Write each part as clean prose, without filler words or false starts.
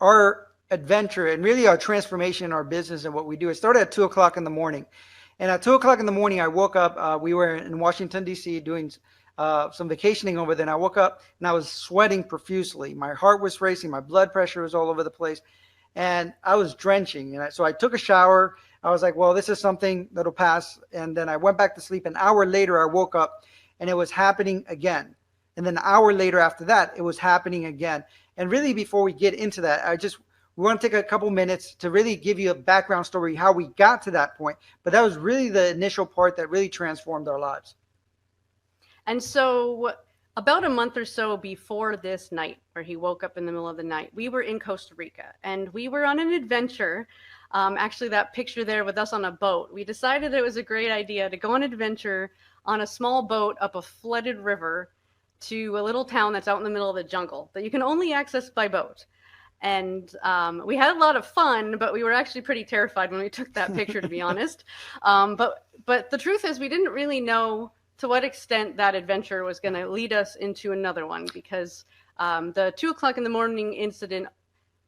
our adventure and really our transformation in our business and what we do, it started at 2 o'clock in the morning. And at 2 o'clock in the morning, I woke up. We were in Washington, D.C., doing some vacationing over there. And I woke up and I was sweating profusely. My heart was racing. My blood pressure was all over the place. And I was drenching. And so I took a shower. I was like, well, this is something that'll pass. And then I went back to sleep. An hour later, I woke up and it was happening again. And then an hour later after that, it was happening again. And really, before we get into that, we want to take a couple minutes to really give you a background story, how we got to that point. But that was really the initial part that really transformed our lives. And so about a month or so before this night, where he woke up in the middle of the night, we were in Costa Rica and we were on an adventure. Actually, that picture there with us on a boat, we decided it was a great idea to go on an adventure on a small boat up a flooded river to a little town that's out in the middle of the jungle that you can only access by boat. And we had a lot of fun, but we were actually pretty terrified when we took that picture, to be honest. But the truth is, we didn't really know to what extent that adventure was going to lead us into another one, because the 2 o'clock in the morning incident,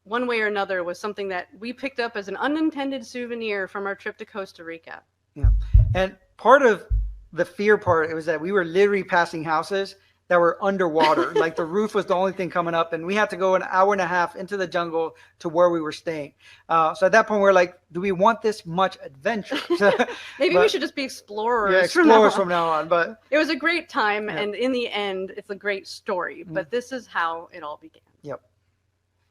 one way or another, was something that we picked up as an unintended souvenir from our trip to Costa Rica. Yeah. And part of the fear part, it was that we were literally passing houses that were underwater. Like the roof was the only thing coming up, and we had to go an hour and a half into the jungle to where we were staying. So at that point, we were like, do we want this much adventure? Maybe we should just be explorers. Yeah, explorers from now on. But it was a great time, and in the end, it's a great story. But this is how it all began. Yep.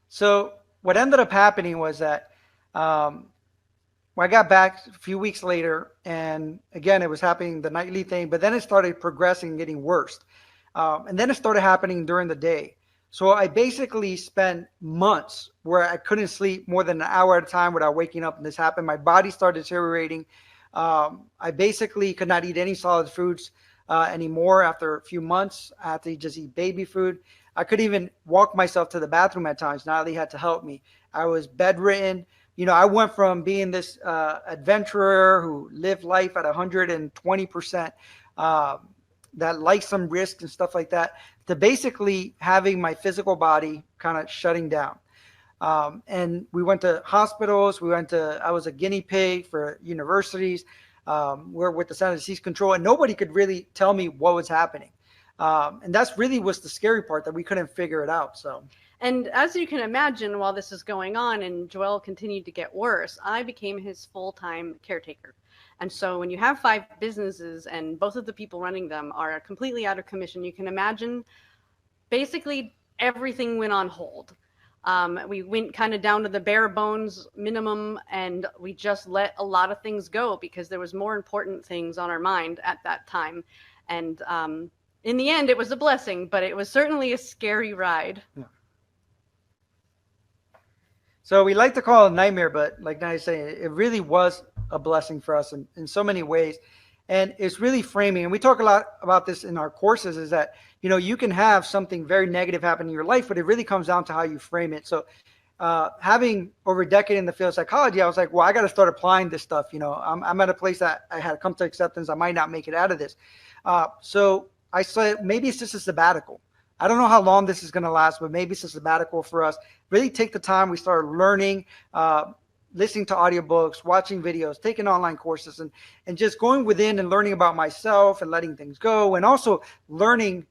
So what ended up happening was that I got back a few weeks later, and again, it was happening, the nightly thing, but then it started progressing and getting worse. And then it started happening during the day. So I basically spent months where I couldn't sleep more than an hour at a time without waking up, and this happened. My body started deteriorating. I basically could not eat any solid foods anymore after a few months. I had to just eat baby food. I couldn't even walk myself to the bathroom at times. Now they had to help me. I was bedridden. You know, I went from being this adventurer who lived life at 120%, that liked some risk and stuff like that, to basically having my physical body kind of shutting down. And we went to hospitals. I was a guinea pig for universities. We're with the Center for Disease Control, and nobody could really tell me what was happening. And that's really was the scary part, that we couldn't figure it out. So. And as you can imagine, while this is going on and Joel continued to get worse, I became his full-time caretaker. And so when you have 5 businesses and both of the people running them are completely out of commission, you can imagine basically everything went on hold. We went kind of down to the bare bones minimum, and we just let a lot of things go because there was more important things on our mind at that time. And in the end, it was a blessing, but it was certainly a scary ride. Yeah. So we like to call it a nightmare, but like I say, it really was a blessing for us in so many ways. And it's really framing. And we talk a lot about this in our courses, is that, you know, you can have something very negative happen in your life, but it really comes down to how you frame it. So having over a decade in the field of psychology, I was like, well, I got to start applying this stuff. You know, I'm at a place that I had come to acceptance. I might not make it out of this. So I said, maybe it's just a sabbatical. I don't know how long this is going to last, but maybe it's a sabbatical for us. Really take the time. We started learning, listening to audiobooks, watching videos, taking online courses, and just going within and learning about myself and letting things go, and also learning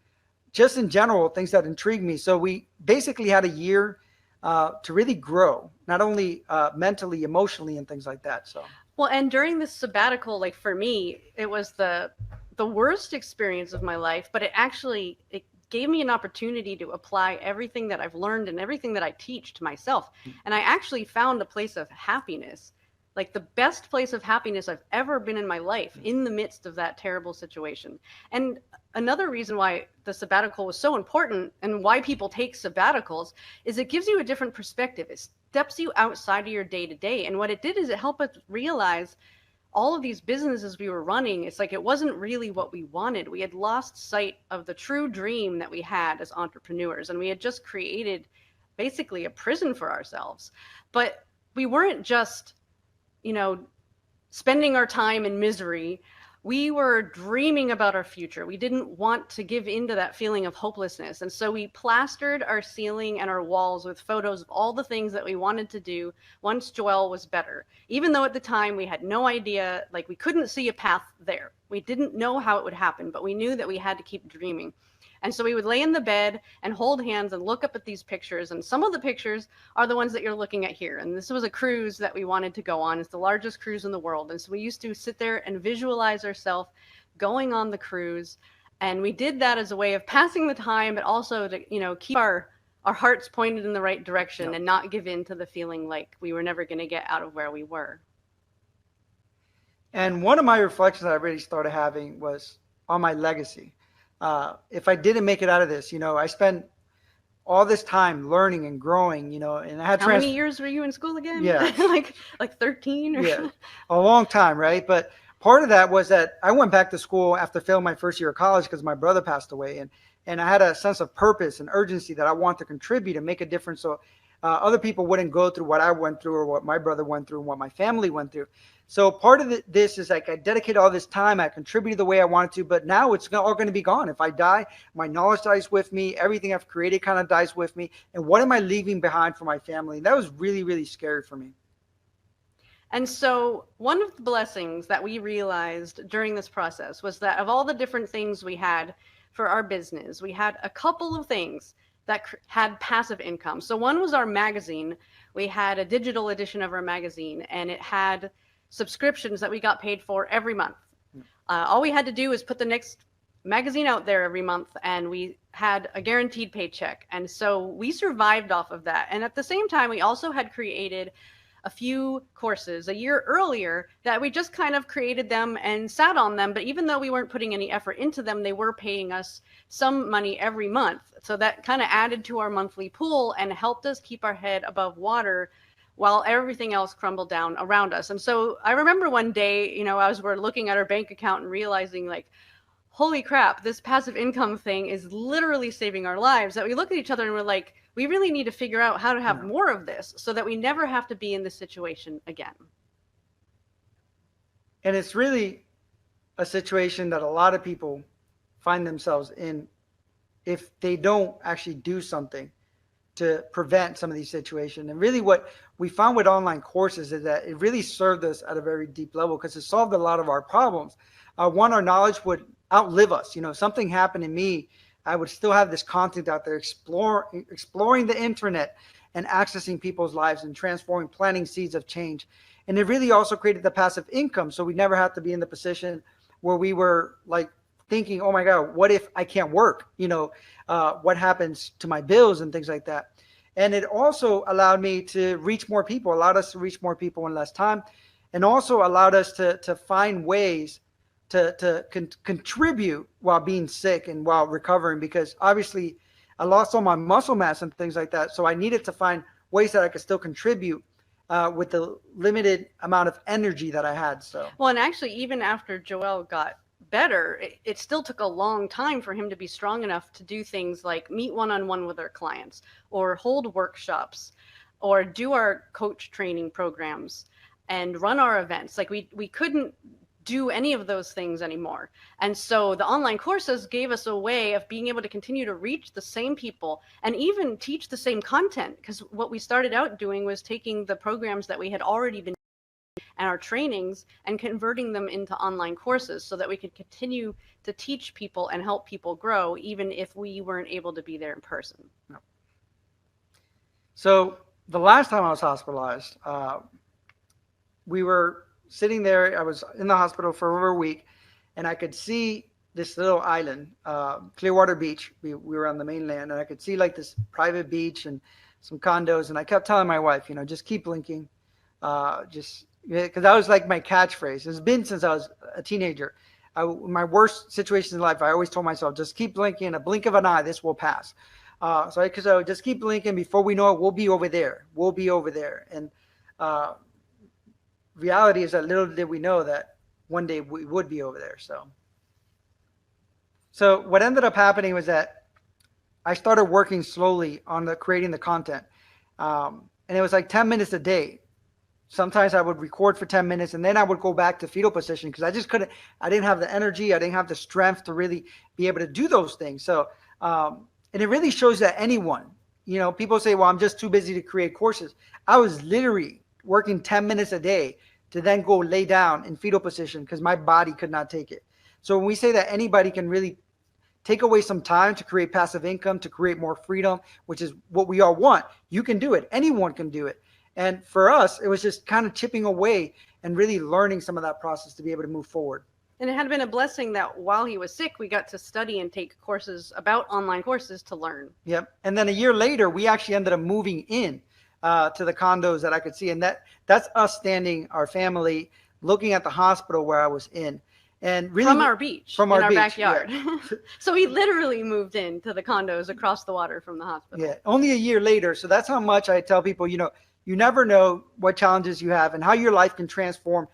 just in general things that intrigue me. So we basically had a year to really grow, not only mentally, emotionally, and things like that. So. Well, and during this sabbatical, like for me, it was the worst experience of my life, but it gave me an opportunity to apply everything that I've learned and everything that I teach to myself. And I actually found a place of happiness, like the best place of happiness I've ever been in my life, in the midst of that terrible situation. And another reason why the sabbatical was so important and why people take sabbaticals is it gives you a different perspective. It steps you outside of your day-to-day. And what it did is it helped us realize all of these businesses we were running, it's like it wasn't really what we wanted. We had lost sight of the true dream that we had as entrepreneurs, and we had just created basically a prison for ourselves. But we weren't just, spending our time in misery. we were dreaming about our future. We didn't want to give in to that feeling of hopelessness. And so we plastered our ceiling and our walls with photos of all the things that we wanted to do once Joelle was better. Even though at the time we had no idea, like we couldn't see a path there. We didn't know how it would happen, but we knew that we had to keep dreaming. And so we would lay in the bed and hold hands and look up at these pictures. And some of the pictures are the ones that you're looking at here. And this was a cruise that we wanted to go on. It's the largest cruise in the world. And so we used to sit there and visualize ourselves going on the cruise. And we did that as a way of passing the time, but also to, keep our hearts pointed in the right direction. Yep. And not give in to the feeling like we were never going to get out of where we were. And one of my reflections I really started having was on my legacy. If I didn't make it out of this, I spent all this time learning and growing, and I had how many years were you in school again? Yeah, like 13 or yeah, a long time, right? But part of that was that I went back to school after failing my first year of college because my brother passed away, and I had a sense of purpose and urgency that I want to contribute and make a difference, so other people wouldn't go through what I went through or what my brother went through and what my family went through. So part of this is like I dedicated all this time, I contributed the way I wanted to, but now it's all going to be gone. If I die, my knowledge dies with me, everything I've created kind of dies with me, and what am I leaving behind for my family? And that was really, really scary for me. And so one of the blessings that we realized during this process was that of all the different things we had for our business, we had a couple of things that had passive income. So one was our magazine. We had a digital edition of our magazine, and it had subscriptions that we got paid for every month. All we had to do was put the next magazine out there every month, and we had a guaranteed paycheck. And so we survived off of that. And at the same time, we also had created a few courses a year earlier that we just kind of created them and sat on them. But even though we weren't putting any effort into them, they were paying us some money every month. So that kind of added to our monthly pool and helped us keep our head above water while everything else crumbled down around us. And so I remember one day, as we're looking at our bank account and realizing like, holy crap, this passive income thing is literally saving our lives, that we look at each other and we're like, we really need to figure out how to have more of this so that we never have to be in this situation again. And it's really a situation that a lot of people find themselves in if they don't actually do something to prevent some of these situations. And really what we found with online courses is that it really served us at a very deep level because it solved a lot of our problems. One, our knowledge would outlive us. Something happened to me, I would still have this content out there, exploring the internet and accessing people's lives and transforming, planting seeds of change. And it really also created the passive income. So we never had to be in the position where we were like thinking, oh my God, what if I can't work? What happens to my bills and things like that. And it also allowed me to reach more people, allowed us to reach more people in less time, and also allowed us to find ways to contribute while being sick and while recovering, because obviously I lost all my muscle mass and things like that. So I needed to find ways that I could still contribute with the limited amount of energy that I had. So well, and actually, even after Joelle got better, it still took a long time for him to be strong enough to do things like meet one-on-one with our clients or hold workshops or do our coach training programs and run our events. Like we couldn't do any of those things anymore. And so the online courses gave us a way of being able to continue to reach the same people and even teach the same content, because what we started out doing was taking the programs that we had already been and our trainings and converting them into online courses so that we could continue to teach people and help people grow even if we weren't able to be there in person. No. So the last time I was hospitalized, we were sitting there. I was in the hospital for over a week, and I could see this little island, Clearwater Beach. We were on the mainland, and I could see like this private beach and some condos. And I kept telling my wife, just keep blinking, because that was like my catchphrase. It's been since I was a teenager. My worst situations in life, I always told myself, just keep blinking. A blink of an eye, this will pass. So I would just keep blinking. Before we know it, we'll be over there. We'll be over there. And reality is that little did we know that one day we would be over there. So what ended up happening was that I started working slowly on creating the content. And it was like 10 minutes a day. Sometimes I would record for 10 minutes and then I would go back to fetal position because I just couldn't, I didn't have the energy, I didn't have the strength to really be able to do those things. So, and it really shows that anyone, people say, well, I'm just too busy to create courses. I was literally working 10 minutes a day to then go lay down in fetal position because my body could not take it. So when we say that anybody can really take away some time to create passive income, to create more freedom, which is what we all want, you can do it. Anyone can do it. And for us, it was just kind of chipping away and really learning some of that process to be able to move forward. And it had been a blessing that while he was sick, we got to study and take courses about online courses to learn. Yep. And then a year later, we actually ended up moving in to the condos that I could see. And that's us standing, our family, looking at the hospital where I was in. And really from our beach, from our in our beach, backyard. Yeah. So we literally moved into the condos across the water from the hospital. Yeah, only a year later. So that's how much I tell people, you never know what challenges you have and how your life can transform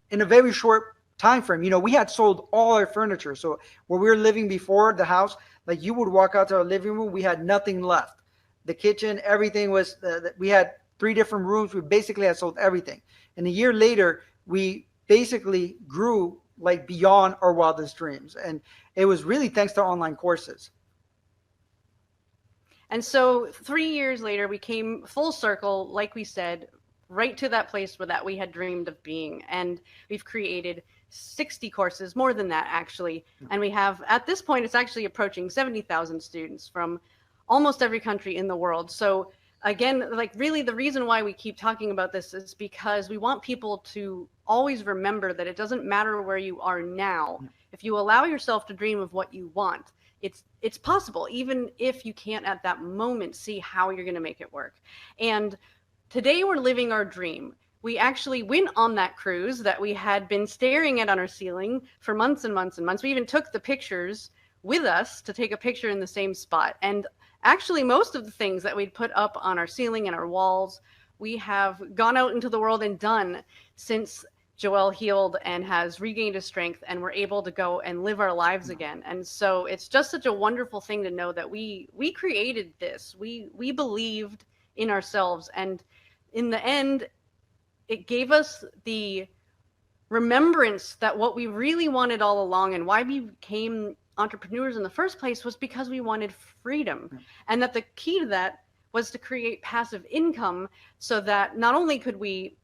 in a very short time frame. We had sold all our furniture. So where we were living before the house, like you would walk out to our living room, we had nothing left. The kitchen, everything was, we had 3 different rooms. We basically had sold everything. And a year later, we basically grew like beyond our wildest dreams. And it was really thanks to online courses. And so 3 years later, we came full circle, like we said, right to that place where that we had dreamed of being. And we've created 60 courses, more than that, actually. And we have, at this point, it's actually approaching 70,000 students from almost every country in the world. So again, like really the reason why we keep talking about this is because we want people to always remember that it doesn't matter where you are now. If you allow yourself to dream of what you want, it's possible, even if you can't at that moment see how you're going to make it work. And today we're living our dream. We actually went on that cruise that we had been staring at on our ceiling for months and months and months. We even took the pictures with us to take a picture in the same spot. And actually, most of the things that we'd put up on our ceiling and our walls, we have gone out into the world and done since Joel healed and has regained his strength, and we're able to go and live our lives again. And so it's just such a wonderful thing to know that we created this. We believed in ourselves, and in the end, it gave us the remembrance that what we really wanted all along and why we became entrepreneurs in the first place was because we wanted freedom. And that the key to that was to create passive income so that not only could we,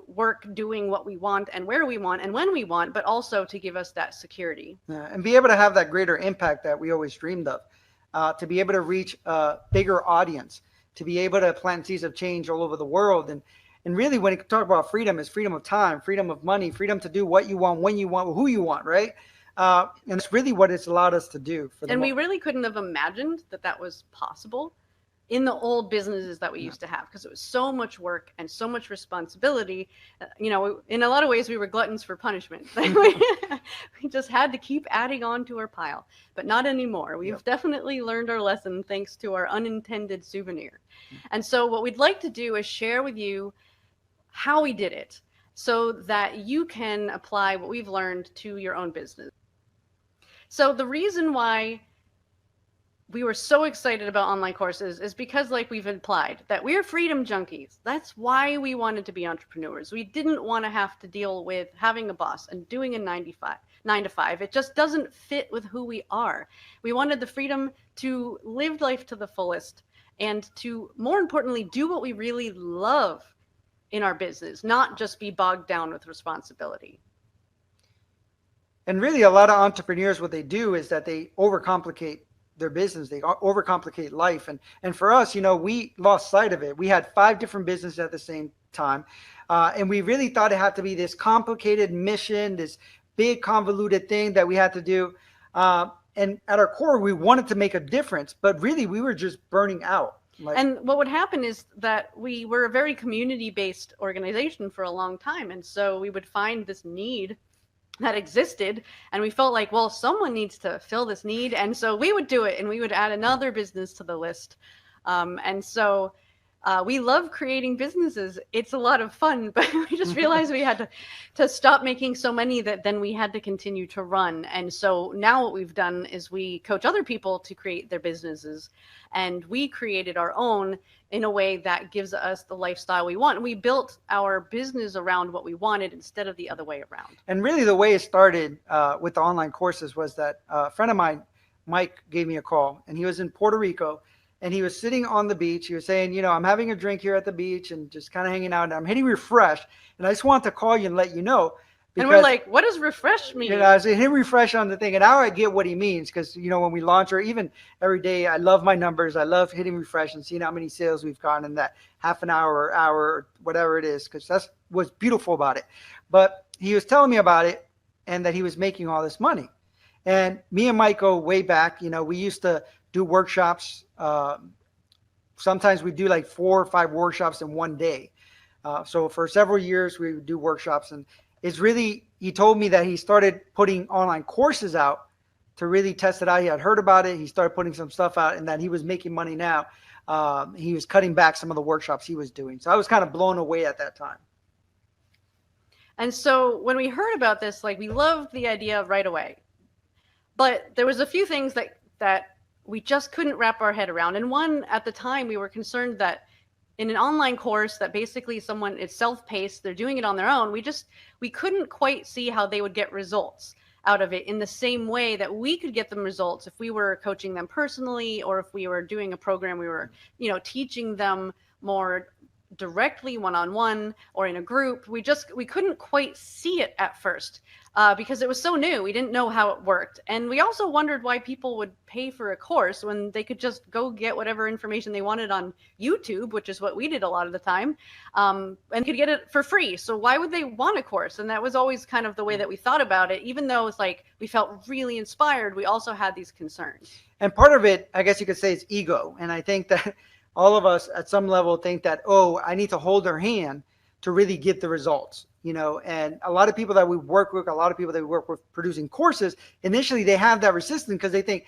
work doing what we want and where we want and when we want, but also to give us that security. And be able to have that greater impact that we always dreamed of, to be able to reach a bigger audience, to be able to plant seeds of change all over the world. And really, when you talk about freedom, it's freedom of time, freedom of money, freedom to do what you want, when you want, who you want, right? And it's really what it's allowed us to do. And we really couldn't have imagined that was possible in the old businesses that we used to have, because it was so much work and so much responsibility. In a lot of ways, we were gluttons for punishment. We just had to keep adding on to our pile, but not anymore. We've definitely learned our lesson thanks to our unintended souvenir. And so what we'd like to do is share with you how we did it so that you can apply what we've learned to your own business. So the reason why we were so excited about online courses is because, like we've implied, that we're freedom junkies. That's why we wanted to be entrepreneurs. We didn't want to have to deal with having a boss and doing a 9 to 5. It just doesn't fit with who we are. We wanted the freedom to live life to the fullest and to, more importantly, do what we really love in our business, not just be bogged down with responsibility. And really, a lot of entrepreneurs, what they do is that they overcomplicate their business. They overcomplicate life. And for us, we lost sight of it. We had 5 different businesses at the same time. And we really thought it had to be this complicated mission, this big convoluted thing that we had to do. And at our core, we wanted to make a difference, but really we were just burning out. And what would happen is that we were a very community-based organization for a long time. And so we would find this need that existed, and we felt like, well, someone needs to fill this need, and so we would do it, and we would add another business to the list. And so We love creating businesses. It's a lot of fun, but we just realized we had to stop making so many that then we had to continue to run. And so now what we've done is we coach other people to create their businesses, and we created our own in a way that gives us the lifestyle we want. We built our business around what we wanted instead of the other way around. And really, the way it started with the online courses was that a friend of mine, Mike, gave me a call, and he was in Puerto Rico, and he was sitting on the beach. He was saying, I'm having a drink here at the beach and just kind of hanging out, and I'm hitting refresh, and I just want to call you and let you know. And we're like, what does refresh mean? I was hit refresh on the thing, and now I get what he means, because when we launch, or even every day, I love my numbers. I love hitting refresh and seeing how many sales we've gotten in that half an hour or hour, or whatever it is, because that's what's beautiful about it. But he was telling me about it, and that he was making all this money. And me and Mike go way back. We used to do workshops. Sometimes we do like 4 or 5 workshops in one day. So for several years, we would do workshops, and he told me that he started putting online courses out to really test it out. He had heard about it. He started putting some stuff out, and that he was making money now. He was cutting back some of the workshops he was doing. So I was kind of blown away at that time. And so when we heard about this, we loved the idea right away. But there was a few things that we just couldn't wrap our head around. And one, at the time, we were concerned that in an online course that basically it's self-paced, they're doing it on their own, we couldn't quite see how they would get results out of it in the same way that we could get them results if we were coaching them personally, or if we were doing a program we were, teaching them more directly one-on-one or in a group. We couldn't quite see it at first because it was so new. We didn't know how it worked. And we also wondered why people would pay for a course when they could just go get whatever information they wanted on YouTube, which is what we did a lot of the time, and could get it for free. So why would they want a course? And that was always kind of the way that we thought about it. Even though it's we felt really inspired, we also had these concerns. And part of it, I guess you could say, is ego. And I think that all of us at some level think that, I need to hold their hand to really get the results, and a lot of people that we work with, producing courses, initially they have that resistance because they think,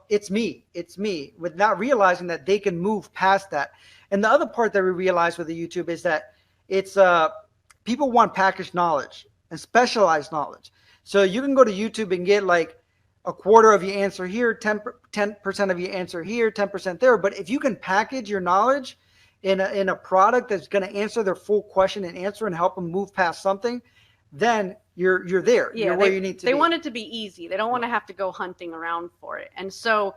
it's me, with not realizing that they can move past that. And the other part that we realize with the YouTube is that it's people want packaged knowledge and specialized knowledge. So you can go to YouTube and get a quarter of your answer here, 10% of your answer here, 10% there. But if you can package your knowledge in a product that's going to answer their full question and answer and help them move past something, then you're there. Yeah, you're where you need to be. They want it to be easy. They don't want to have to go hunting around for it. And so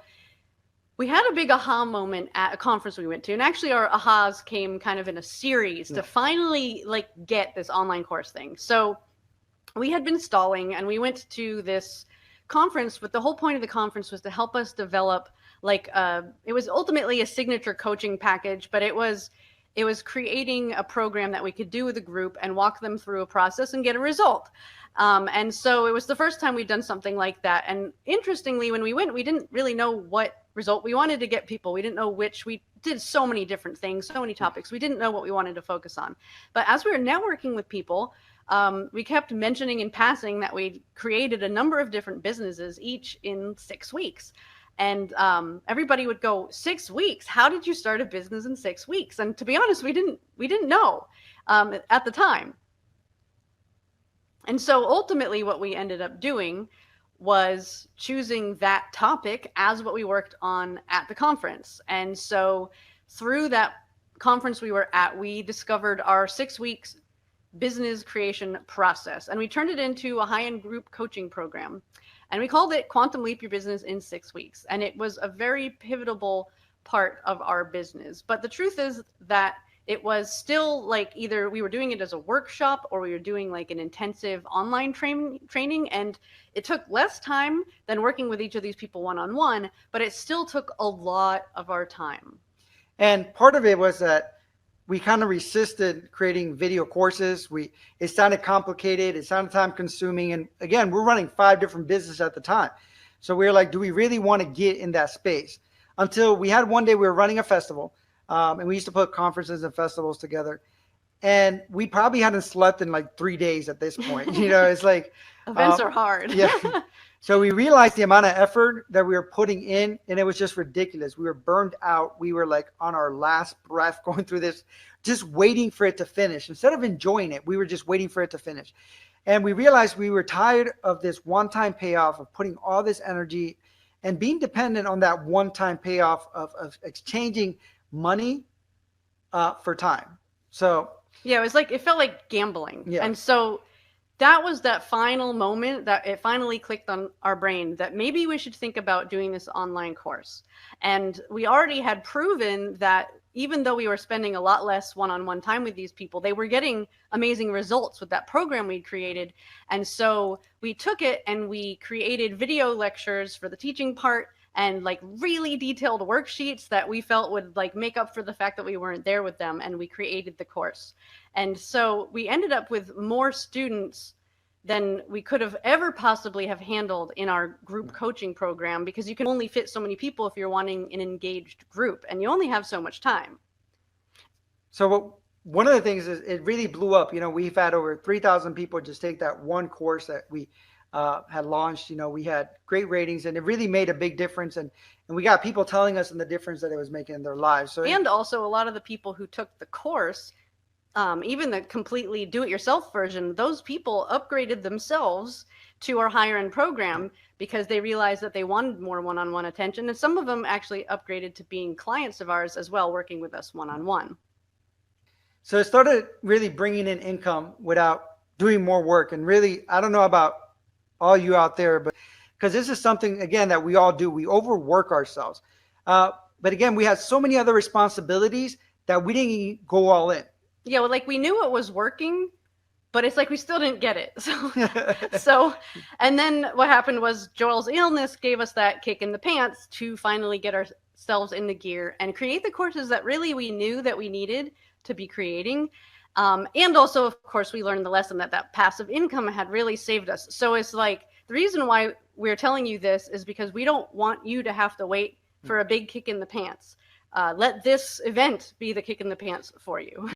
we had a big aha moment at a conference we went to. And actually our ahas came kind of in a series to finally get this online course thing. So we had been stalling, and we went to this conference, but the whole point of the conference was to help us develop it was ultimately a signature coaching package, but it was creating a program that we could do with a group and walk them through a process and get a result. And so it was the first time we'd done something like that. And interestingly, when we went, we didn't really know what result we wanted to get people. We didn't know we did so many different things, so many topics. We didn't know what we wanted to focus on. But as we were networking with people, we kept mentioning in passing that we created a number of different businesses, each in 6 weeks. And everybody would go, 6 weeks? How did you start a business in 6 weeks? And to be honest, we didn't know at the time. And so ultimately what we ended up doing was choosing that topic as what we worked on at the conference. And so through that conference we were at, we discovered our 6 weeks business creation process, and we turned it into a high-end group coaching program, and we called it Quantum Leap Your Business in 6 weeks. And it was a very pivotal part of our business. But the truth is that it was still either we were doing it as a workshop or we were doing an intensive online training, and it took less time than working with each of these people one-on-one, but it still took a lot of our time. And part of it was that we kind of resisted creating video courses. It sounded complicated. It sounded time consuming. And again, we're running 5 different businesses at the time. So we were like, do we really want to get in that space? Until we had one day we were running a festival, and we used to put conferences and festivals together. And we probably hadn't slept in 3 days at this point. It's events are hard. Yeah. So we realized the amount of effort that we were putting in, and it was just ridiculous. We were burned out. We were like on our last breath going through this, just waiting for it to finish. Instead of enjoying it, we were just waiting for it to finish. And we realized we were tired of this one-time payoff of putting all this energy and being dependent on that one-time payoff of exchanging money for time. So Yeah, it was like, it felt like gambling. yeah. And so that was that final moment that it finally clicked on our brain that maybe we should think about doing this online course. And we already had proven that even though we were spending a lot less one-on-one time with these people, they were getting amazing results with that program we created. And so we took it and we created video lectures for the teaching part and like really detailed worksheets that we felt would like make up for the fact that we weren't there with them, and we created the course. And so we ended up with more students than we could have ever possibly have handled in our group coaching program, because you can only fit so many people if you're wanting an engaged group, and you only have so much time. So one of the things is it really blew up. We've had over 3,000 people just take that one course that we had launched. We had great ratings, and it really made a big difference. And we got people telling us the difference that it was making in their lives. So and also a lot of the people who took the course, even the completely do-it-yourself version, those people upgraded themselves to our higher-end program because they realized that they wanted more one-on-one attention. And some of them actually upgraded to being clients of ours as well, working with us one-on-one. So it started really bringing in income without doing more work. And really, I don't know about all you out there, but because this is something, again, that we all do. We overwork ourselves. But again, we had so many other responsibilities that we didn't go all in. Yeah, well, like we knew it was working, but it's like we still didn't get it. So, and then what happened was Joel's illness gave us that kick in the pants to finally get ourselves into gear and create the courses that really we knew that we needed to be creating. And also, of course, we learned the lesson that passive income had really saved us. So it's like the reason why we're telling you this is because we don't want you to have to wait for a big kick in the pants. Let this event be the kick in the pants for you.